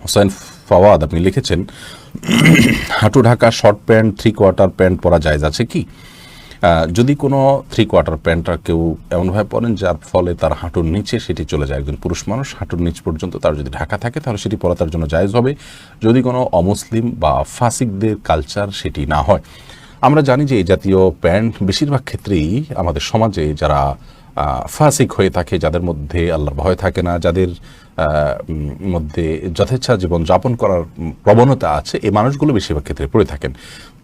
হোসেন ফাওয়াদ আপনি লিখেছেন, হাঁটু ঢাকা শর্ট প্যান্ট 3/4 প্যান্ট পরা জায়েজ আছে কি? যদি কোনো 3/4 প্যান্টটা কেউ এমনভাবে পরেন যার ফলে তার হাঁটুর নিচে সেটি চলে যায়, একজন পুরুষ মানুষ হাঁটুর নিচ পর্যন্ত তার যদি ঢাকা থাকে তাহলে সেটি পরা তার জন্য জায়েজ হবে, যদি কোনো অমুসলিম বা ফাসিকদের কালচার সেটি না হয়। আমরা জানি যে এই জাতীয় প্যান্ট বেশিরভাগ ক্ষেত্রেই আমাদের সমাজে যারা ফাসিক হয়ে থাকে, যাদের মধ্যে আল্লাহর ভয় থাকে না, যাদের মধ্যে যথেচ্ছা জীবন যাপন করার প্রবণতা আছে, এই মানুষগুলো বেশিরভাগ ক্ষেত্রে পড়ে থাকেন।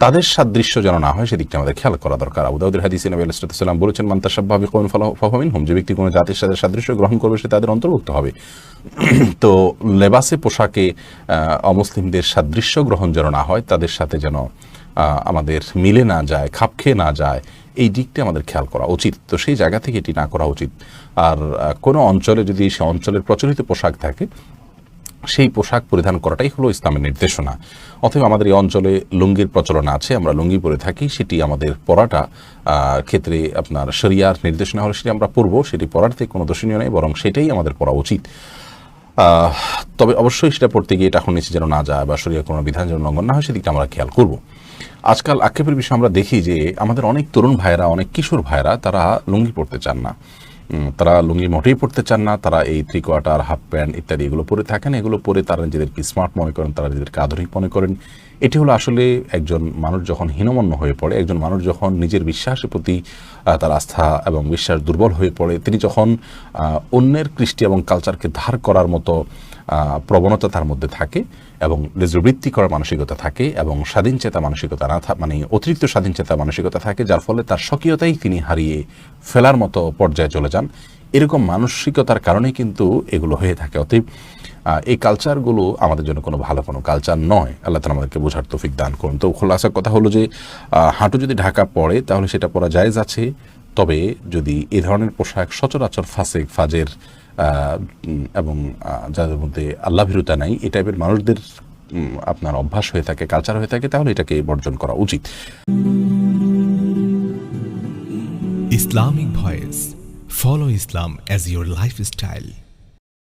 তাদের সাদৃশ্য যেন না হয় সেদিকটা আমাদের খেয়াল করা দরকার। আবু দাউদের হাদিসে নবী আলাইহিস সালাম বলেছেন, মান তাশাব্বাহা বিকওমিন ফাহুয়া মিনহুম, যে ব্যক্তি কোনো জাতির সাথে সাদৃশ্য গ্রহণ করবে সে তাদের অন্তর্ভুক্ত হবে। তো লেবাসে পোশাকে অমুসলিমদের সাদৃশ্য গ্রহণ যেন না হয়, তাদের সাথে যেন আমাদের মিলে না যায়, খাপ খেয়ে না যায়, এই দিকটা আমাদের খেয়াল করা উচিত। তো সেই জায়গা থেকে এটি না করা উচিত। আর কোনো অঞ্চলে যদি সে অঞ্চলের প্রচলিত পোশাক থাকে সেই পোশাক পরিধান করাটাই হলো ইসলামের নির্দেশনা। অথবা আমাদের এই অঞ্চলে লুঙ্গির প্রচলন আছে, আমরা লুঙ্গি পরে থাকি, সেটি আমাদের পরাটা ক্ষেত্রে আপনার শরিয়ার নির্দেশনা হলে সেটি আমরা পরবো, সেটি পরাতে কোনো দোষণীয় নেই, বরং সেটাই আমাদের পরা উচিত। তবে অবশ্যই সেটা পড়তে গিয়ে টাকুর নিচে যেন না যায় বা শরীয়তের কোনো বিধান যেন লঙ্ঘন না হয় সেদিকটা আমরা খেয়াল করব। আজকাল আক্ষেপের বিষয়ে আমরা দেখি যে আমাদের অনেক তরুণ ভাইয়েরা, অনেক কিশোর ভাইয়েরা তারা লুঙ্গি পরতে চান না, তারা লুঙ্গি মোটেই পরতে চান না, তারা এই 3/4 হাফ প্যান্ট ইত্যাদি এগুলো পরে থাকেন। এগুলো পরে তারা নিজেদেরকে স্মার্ট মনে করেন, তারা নিজেদেরকে আধুনিক মনে করেন। এটি হলো আসলে একজন মানুষ যখন হীনমন্য হয়ে পড়ে, একজন মানুষ যখন নিজের বিশ্বাসের প্রতি তার আস্থা এবং বিশ্বাস দুর্বল হয়ে পড়ে, তিনি যখন অন্যের কৃষ্টি এবং কালচারকে ধার করার মতো প্রবণতা তার মধ্যে থাকে এবং লেজবৃত্তি করার মানসিকতা থাকে এবং স্বাধীন চেতা মানসিকতা না মানে অতিরিক্ত স্বাধীন চেতা মানসিকতা থাকে, যার ফলে তার স্বকীয়তাই তিনি হারিয়ে ফেলার মতো পর্যায়ে চলে যান। এরকম মানসিকতার কারণেই কিন্তু এগুলো হয়ে থাকে। অতএব এই কালচারগুলো আমাদের জন্য কোনো ভালো কোনো কালচার নয়। আল্লাহ তাআলা আমাদেরকে বোঝার তৌফিক দান করুন। তো খোলাসা কথা হলো যে হাঁটু যদি ঢাকা পড়ে তাহলে সেটা পরা জায়েজ আছে, তবে যদি এ ধরনের পোশাক সচরাচর ফাসিক ফাজের এবং যাদের মধ্যে আল্লাহ ভীরুতা নাই, এই টাইপের মানুষদের আপনার অভ্যাস হয়ে থাকে, কালচার হয়ে থাকে, তাহলে এটাকে বর্জন করা উচিত। Islamic Voice. Follow Islam as your lifestyle.